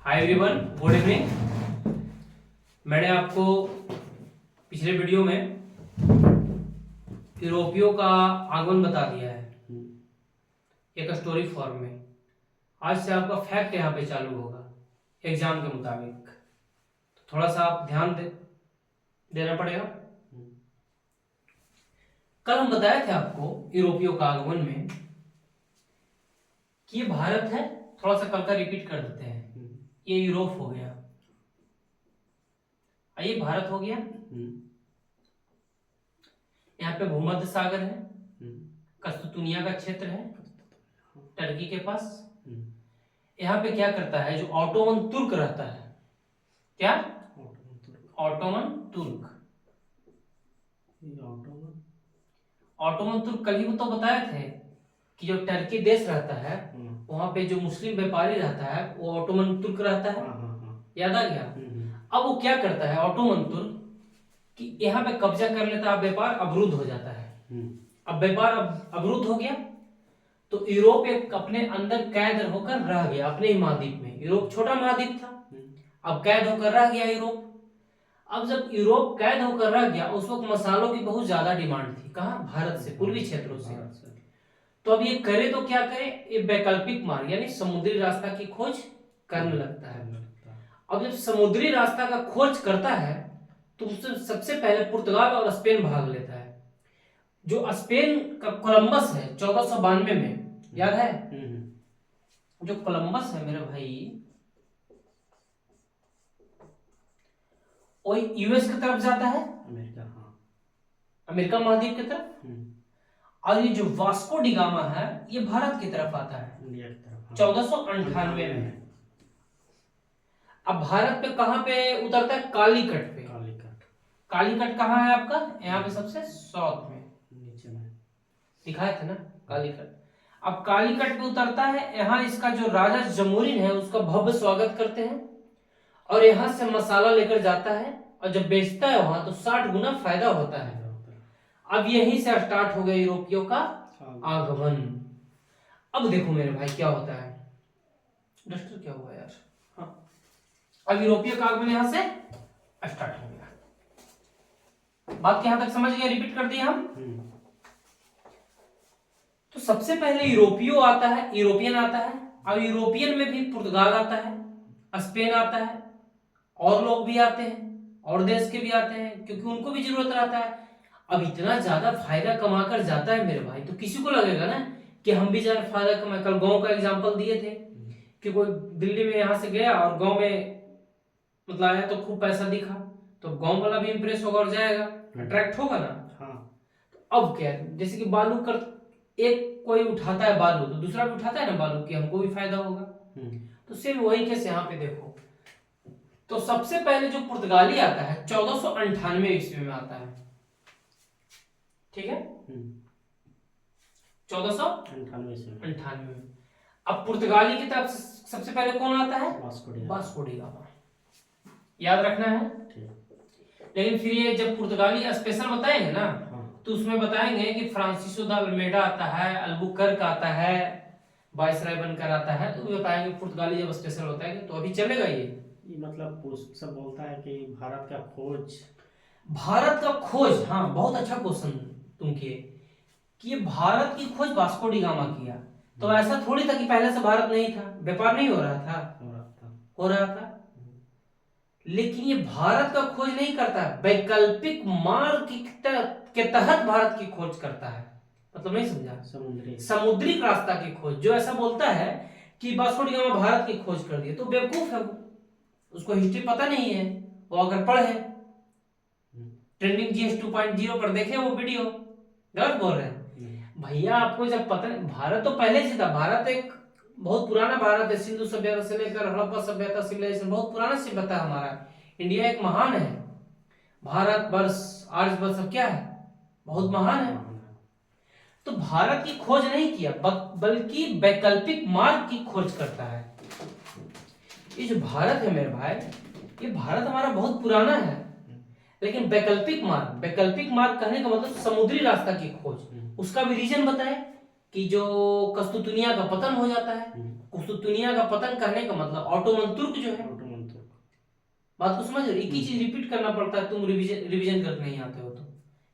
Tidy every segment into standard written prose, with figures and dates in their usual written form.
Hi everyone, good evening. मैंने आपको पिछले वीडियो में यूरोपियों का आगमन बता दिया है एक स्टोरी फॉर्म में। आज से आपका फैक्ट यहाँ पे चालू होगा एग्जाम के मुताबिक, तो थोड़ा सा आप ध्यान देना पड़ेगा। कल हम बताए थे आपको यूरोपियों का आगमन में कि ये भारत है। थोड़ा सा कल का रिपीट कर देते हैं। ये यूरोप हो गया, ये भारत हो गया। यहाँ पे भूमध्य सागर है, कस्तूनिया का क्षेत्र है टर्की के पास। यहाँ पे क्या करता है, जो ऑटोमन तुर्क रहता है, क्या ऑटोमन तुर्क। ऑटोमन तुर्क कल ही तो बताए थे कि जो टर्की देश रहता है वहां पे जो मुस्लिम व्यापारी रहता है वो ऑटोमन तुर्क रहता है। याद आ गया। अब वो क्या करता है ऑटोमन तुर्क कि यहाँ पे कब्जा कर लेता है, व्यापार अवरुद्ध हो जाता है। अब व्यापार अवरुद्ध हो गया तो यूरोप एक अपने अंदर कैद होकर रह गया अपने ही महाद्वीप में। यूरोप छोटा महाद्वीप था, अब कैद होकर रह गया यूरोप। अब जब यूरोप कैद होकर रह गया उस वक्त मसालों की बहुत ज्यादा डिमांड थी। कहाँ? भारत से, पूर्वी क्षेत्रों से। तो अब ये करे तो क्या करे, ये वैकल्पिक मार्ग यानी समुद्री रास्ता की खोज करने लगता है। अब जब समुद्री रास्ता का खोज करता है तो उससे सबसे पहले पुर्तगाल और स्पेन भाग लेता है। जो स्पेन का कोलंबस है 1492 में, याद है? जो कोलंबस है मेरे भाई वो यूएस की तरफ जाता है, अमेरिका महाद्वीप की तरफ। और ये जो वास्को डी गामा है ये भारत की तरफ आता है 1498 में। अब भारत पे कहां पे उतरता है? कालीकट पे। कालीकट कहाँ है आपका? यहाँ पे सबसे साउथ में, नीचे में दिखाए थे ना कालीकट। अब कालीकट पे उतरता है, यहाँ इसका जो राजा जमूरिन है उसका भव्य स्वागत करते हैं और यहाँ से मसाला लेकर जाता है और जब बेचता है वहां तो 60 गुना फायदा होता है। अब यहीं से स्टार्ट हो गया यूरोपियों का आगमन। अब देखो मेरे भाई क्या होता है, डस्टर क्या हुआ यार। हाँ, अब यूरोपियों का आगमन यहां से स्टार्ट हो गया। बात यहां तक समझ गए? रिपीट कर दिया हम। तो सबसे पहले यूरोपियो आता है, यूरोपियन आता है। अब यूरोपियन में भी पुर्तगाल आता है, स्पेन आता है, और लोग भी आते हैं और देश के भी आते हैं क्योंकि उनको भी जरूरत रहता है। अब इतना ज्यादा फायदा कमा कर जाता है मेरे भाई तो किसी को लगेगा ना कि हम भी ज्यादा फायदा कमाए। कल गांव का एग्जांपल दिए थे कि कोई दिल्ली में यहां से गया और गांव में मतलब आया तो खूब पैसा दिखा तो गांव वाला भी इंप्रेस होगा और जाएगा, अट्रैक्ट होगा ना। हाँ। तो अब क्या है, जैसे कि बालू कर एक कोई उठाता है बालू तो दूसरा भी उठाता है ना बालू कि हमको भी फायदा होगा। तो सिर्फ वही केस यहाँ पे देखो। तो सबसे पहले जो पुर्तगाली आता है 1498 ईस्वी में आता है, ठीक है, 1498 में। अब पुर्तगाली की तरफ सबसे पहले कौन आता है? Vasco D gamma. याद रखना है। लेकिन फिर ये जब पुर्तगाली स्पेशल बताएंगे ना तो उसमें बताएंगे कि फ्रांसिसो द अल्मेडा आता है, अल्बुकर्क आता है, वायसराय बनकर आता है, तो बताएंगे पुर्तगाली जब स्पेशल होता है तो अभी चलेगा ये मतलब सब बोलता है कि भारत का खोज। हाँ, बहुत अच्छा क्वेश्चन तुम किए कि ये भारत की खोज वास्को डी गामा किया। तो ऐसा थोड़ी था कि पहले से भारत नहीं था, व्यापार नहीं हो रहा था, हो रहा था। लेकिन ये भारत का खोज नहीं करता, वैकल्पिक मार्ग के तहत भारत की खोज करता है। मतलब नहीं समझा? समुद्री रास्ता की खोज। जो ऐसा बोलता है कि वास्को डी गामा भारत की खोज कर दी तो बेवकूफ है वो, उसको हिस्ट्री पता नहीं है। वो अगर पढ़े ट्रेंडिंग जीएस 2.0 पर देखे वो वीडियो, गलत बोल रहे हैं भैया। आपको जब पता नहीं, भारत तो पहले से था। भारत एक बहुत पुराना भारत है, सिंधु सभ्यता से लेकर हड़प्पा सभ्यता सिविलाइजेशन, बहुत पुराना सभ्यता है हमारा। इंडिया एक महान है, भारत वर्ष आर्य वर्ष क्या है, बहुत महान है। तो भारत की खोज नहीं किया बल्कि वैकल्पिक मार्ग की खोज करता है। ये जो भारत है मेरे भाई, ये भारत हमारा बहुत पुराना है, लेकिन वैकल्पिक मार्ग कहने का मतलब समुद्री रास्ता की खोज। उसका भी रीजन बताए कि जो कस्तूनिया का पतन हो जाता है, कुस्तुनिया का पतन कहने का मतलब ऑटोमन तुर्क जो है, ऑटोमन तुर्क। बात को समझ रहे हो? एक ही चीज रिपीट करना पड़ता है, तुम रिवीजन करके नहीं आते हो तो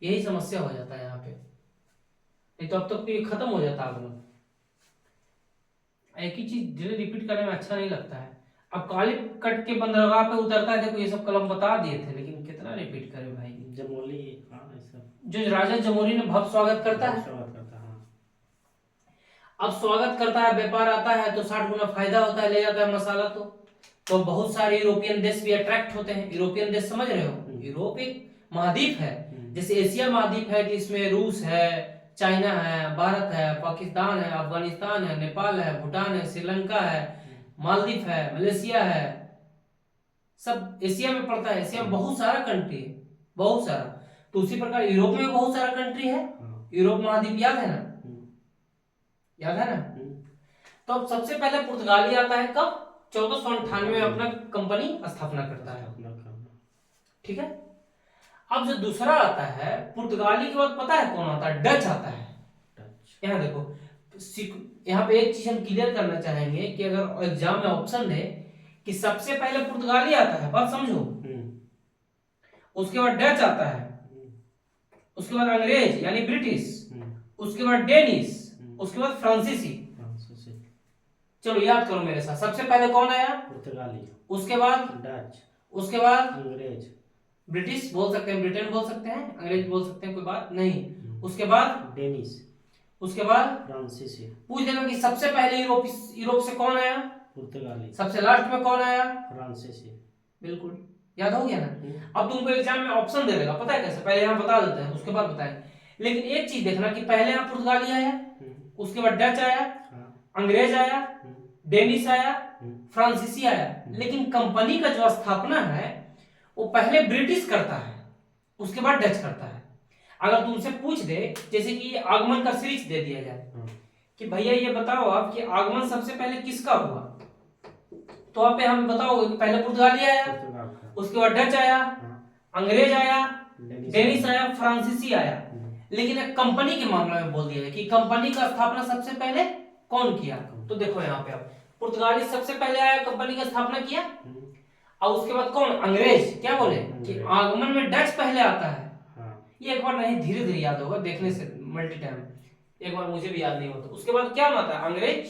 यही समस्या हो जाता है यहाँ पे, नहीं तो अब तक तो ये खत्म हो जाता आगमन। एक ही चीज धीरे रिपीट करने में अच्छा नहीं लगता है। अब काली कट के बंदरगाह पे उतरता है, देखो ये सब कलम बता दिए थे, लेकिन कितना रिपीट करे भाई। जमोली, हाँ ऐसा जो राजा जमोरी ने भव्य स्वागत करता है, स्वागत करता है, हाँ। अब स्वागत करता है, व्यापार आता है तो 60 गुना फायदा होता है, ले जाता है मसाला तो बहुत सारे यूरोपियन देश भी अट्रैक्ट होते हैं। यूरोपियन देश समझ रहे हो, यूरोप एक महाद्वीप है, जैसे एशिया महाद्वीप है कि इसमें रूस है, चाइना है, भारत है, पाकिस्तान है, अफगानिस्तान है, नेपाल है, भूटान है, श्रीलंका है, मालदीव है, मलेशिया है, सब एशिया में पड़ता है। एशिया में बहुत सारा कंट्री है, बहुत सारा। तो उसी प्रकार यूरोप में बहुत सारा कंट्री है, यूरोप महाद्वीप याद है ना, याद है ना। तो अब सबसे पहले पुर्तगाली आता है कब? 1498 में अपना कंपनी स्थापना करता है, ठीक है। अब जो दूसरा आता है पुर्तगाली के बाद पता है कौन आता है? डच आता है। यहाँ देखो, यहाँ पे एक चीज हम क्लियर करना चाहेंगे कि अगर एग्जाम में ऑप्शन है कि सबसे पहले पुर्तगाली आता है, बात समझो, उसके बाद डच आता है, उसके बाद अंग्रेज यानी ब्रिटिश, उसके बाद डेनिश, उसके बाद फ्रांसीसी। चलो याद करो मेरे साथ, सबसे पहले कौन आया? पुर्तगाली, उसके बाद डच, उसके बाद अंग्रेज, ब्रिटिश बोल सकते हैं, ब्रिटेन बोल सकते हैं, अंग्रेज बोल सकते हैं, कोई बात नहीं। उसके बाद डेनिश, उसके बाद फ्रांसीसी। पूछ देगा कि सबसे पहले यूरोप से कौन आया? पुर्तगाली। सबसे लास्ट में कौन आया? फ्रांसीसी। बिल्कुल याद हो गया ना। अब तुमको एग्जाम में ऑप्शन दे देगा, पता है कैसे? पहले यहाँ बता देते हैं, उसके बाद बताएं। लेकिन एक चीज देखना कि पहले यहाँ पुर्तगाली आया, उसके बाद डच आया, अंग्रेज आया, डेनिश आया, फ्रांसीसी आया, लेकिन कंपनी का जो स्थापना है वो पहले ब्रिटिश करता है, उसके बाद डच करता है। अगर तुमसे पूछ दे जैसे कि आगमन का सीरीज दे दिया जाए कि भैया ये बताओ आप कि आगमन सबसे पहले किसका हुआ, तो आप पे हम बताओगे कि पहले पुर्तगाली आया, उसके बाद डच आया, अंग्रेज आया, डेनिश आया, फ्रांसीसी आया। लेकिन एक कंपनी के मामले में बोल दिया है कि कंपनी का स्थापना सबसे पहले कौन किया। तो देखो यहाँ पे आप पुर्तगाली सबसे पहले आया, कंपनी का स्थापना किया, और उसके बाद कौन? अंग्रेज। क्या बोले कि आगमन में डच पहले आता है। ये एक बार नहीं, धीरे धीरे याद होगा देखने से, मल्टी टाइम, एक बार मुझे भी याद नहीं होता। उसके बाद क्या आता है? अंग्रेज,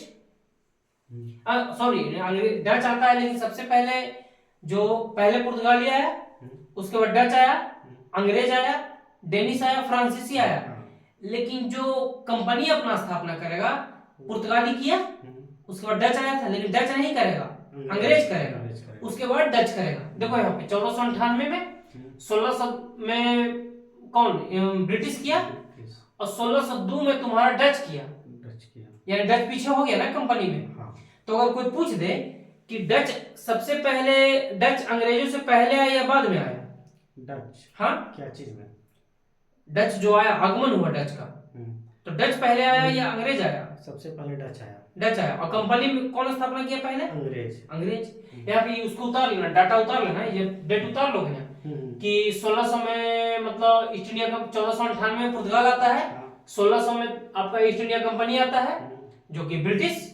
सॉरी अंग्रेज, डच आता है, लेकिन सबसे पहले जो पहले पुर्तगाली आया, उसके बाद डच आया, अंग्रेज आया, डेनिश आया, फ्रांसीसी आया। लेकिन जो कंपनी अपना स्थापना करेगा, पुर्तगाली किया, उसके बाद डच आया था, लेकिन डच नहीं करेगा, अंग्रेज करेगा, उसके बाद डच करेगा। देखो यहाँ पे 1498 में, 1600 में कौन? ब्रिटिश किया, और 1602 में तुम्हारा डच किया, यानी डच पीछे हो गया ना कंपनी में। तो अगर कोई पूछ दे कि डच सबसे पहले, डच अंग्रेजों से पहले आया या बाद में आया? डच। हाँ, क्या चीज में? डच जो आया, आगमन हुआ डच का, तो डच पहले आया या अंग्रेज आया? सबसे पहले डच आया। डच आया। और कंपनी में कौन स्थापना किया पहले? अंग्रेज। अंग्रेज। यहाँ पे उसको उतार लेना, डाटा उतार लेना, ये डेट उतार लोगे ना कि 1600 में मतलब ईस्ट इंडिया का, 1498 में पुर्तगाल आता है, 1600 में आपका ईस्ट इंडिया कंपनी आता है जो कि ब्रिटिश,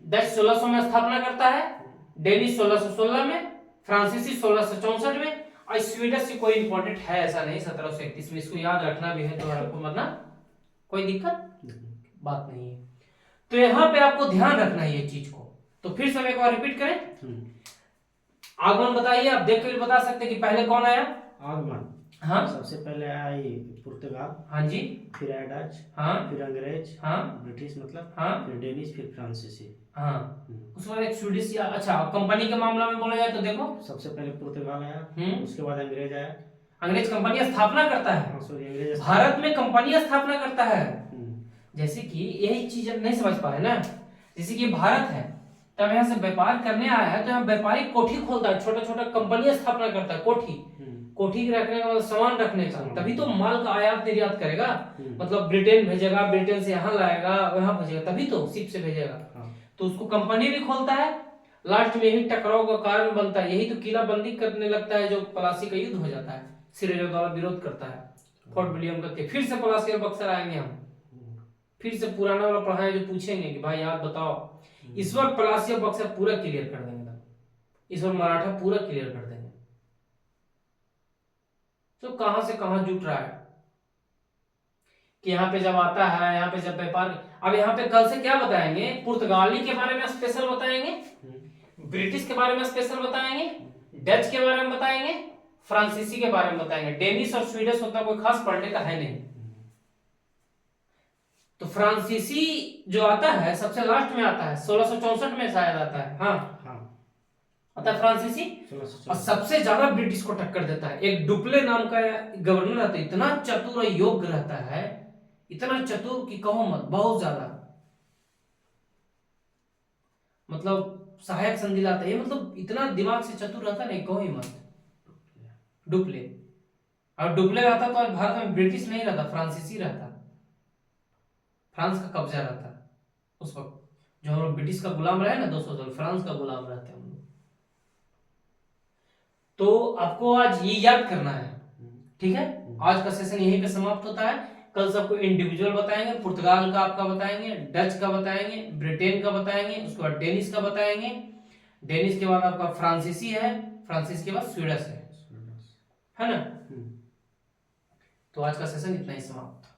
डच 1600 में स्थापना करता है, डेनिश 1616 में, फ्रांसीसी 1664 में, और स्वीडिश कोई इंपॉर्टेंट है ऐसा नहीं, 1731 में। इसको याद रखना भी है तो आपको, मतलब कोई दिक्कत बात नहीं है। तो यहाँ पे आपको ध्यान रखना है ये चीज को। तो फिर से हम एक बार रिपीट करें, आगमन बताइए, आप देख कर बता सकते हैं कि पहले कौन आया? आगमन, हाँ, सबसे पहले आया ये पुर्तगाल, हाँ जी, फिर आया डच, हाँ, फिर अंग्रेज, हाँ, ब्रिटिश मतलब, हाँ, फिर डेनिश, फिर फ्रांसीसी, हाँ, उसके बाद एक स्वीडिश या, अच्छा कंपनी के मामला में बोला जाए तो देखो सबसे पहले पुर्तगाल आया, उसके बाद अंग्रेज आया। अंग्रेज कंपनी स्थापना करता है, सॉरी, भारत में कंपनी स्थापना करता है। जैसे कि यही चीज नहीं समझ पाए ना, जैसे कि भारत है, तब यहाँ से व्यापार करने आया है, तो यहाँ व्यापारी कोठी खोलता है, छोटा छोटा कंपनी स्थापना करता है, कोठी रखने का, सामान रखने का, तभी तो माल का आयात निर्यात करेगा। मतलब ब्रिटेन भेजेगा, ब्रिटेन से यहाँ लाएगा, वहां भेजेगा, तभी तो शिप से भेजेगा। तो उसको कंपनी भी खोलता है। लास्ट में यही टकराव का कारण बनता है, यही तो किलाबंदी करने लगता है, जो पलासी का युद्ध हो जाता है, सिरेजो द्वारा विरोध करता है, फोर्ट विलियम करके। फिर से पलासी और बक्सर आएंगे हम, फिर से पुराना वाला पढ़ाए जो पूछेंगे कि भाई आप बताओ इस बार प्लासी बक्सर पूरा क्लियर कर देंगे, इस बार मराठा पूरा क्लियर कर देंगे। तो कहां से कहां जुट रहा है कि यहाँ पे जब आता है, यहाँ पे जब व्यापार, अब यहाँ पे कल से क्या बताएंगे, पुर्तगाली के बारे में स्पेशल बताएंगे, ब्रिटिश के बारे में स्पेशल बताएंगे, डच के बारे में बताएंगे, फ्रांसीसी के बारे में बताएंगे। डेनिश और स्वीडिश उतना कोई खास पढ़ने का है नहीं। तो फ्रांसीसी जो आता है सबसे लास्ट में आता है, 1664 में शायद आता है। हाँ आता है फ्रांसीसी, और सबसे ज्यादा ब्रिटिश को टक्कर देता है। एक डुप्ले नाम का गवर्नर रहता है, इतना चतुर और योग्य रहता है, इतना चतुर कि कहो मत, बहुत ज्यादा, मतलब सहायक संधि लाता है, मतलब इतना दिमाग से चतुर रहता है, नहीं कहो ही मत। डुप्ले, और डुप्ले रहता तो आज भारत में ब्रिटिश नहीं रहता, फ्रांसीसी रहता, फ्रांस का कब्जा रहता उस वक्त। जो हम लोग ब्रिटिश का गुलाम रहे ना 200 साल, फ्रांस का गुलाम रहते हम लोग। तो आपको आज ये याद करना है, ठीक है। आज का सेशन यहीं पे समाप्त होता है। कल सबको इंडिविजुअल बताएंगे, पुर्तगाल का आपका बताएंगे, डच का बताएंगे, ब्रिटेन का बताएंगे, उसके बाद डेनिश का बताएंगे, डेनिश के बाद आपका फ्रांसीसी है, फ्रांसीसी के बाद स्वीडिश है ना। तो आज का सेशन इतना ही समाप्त।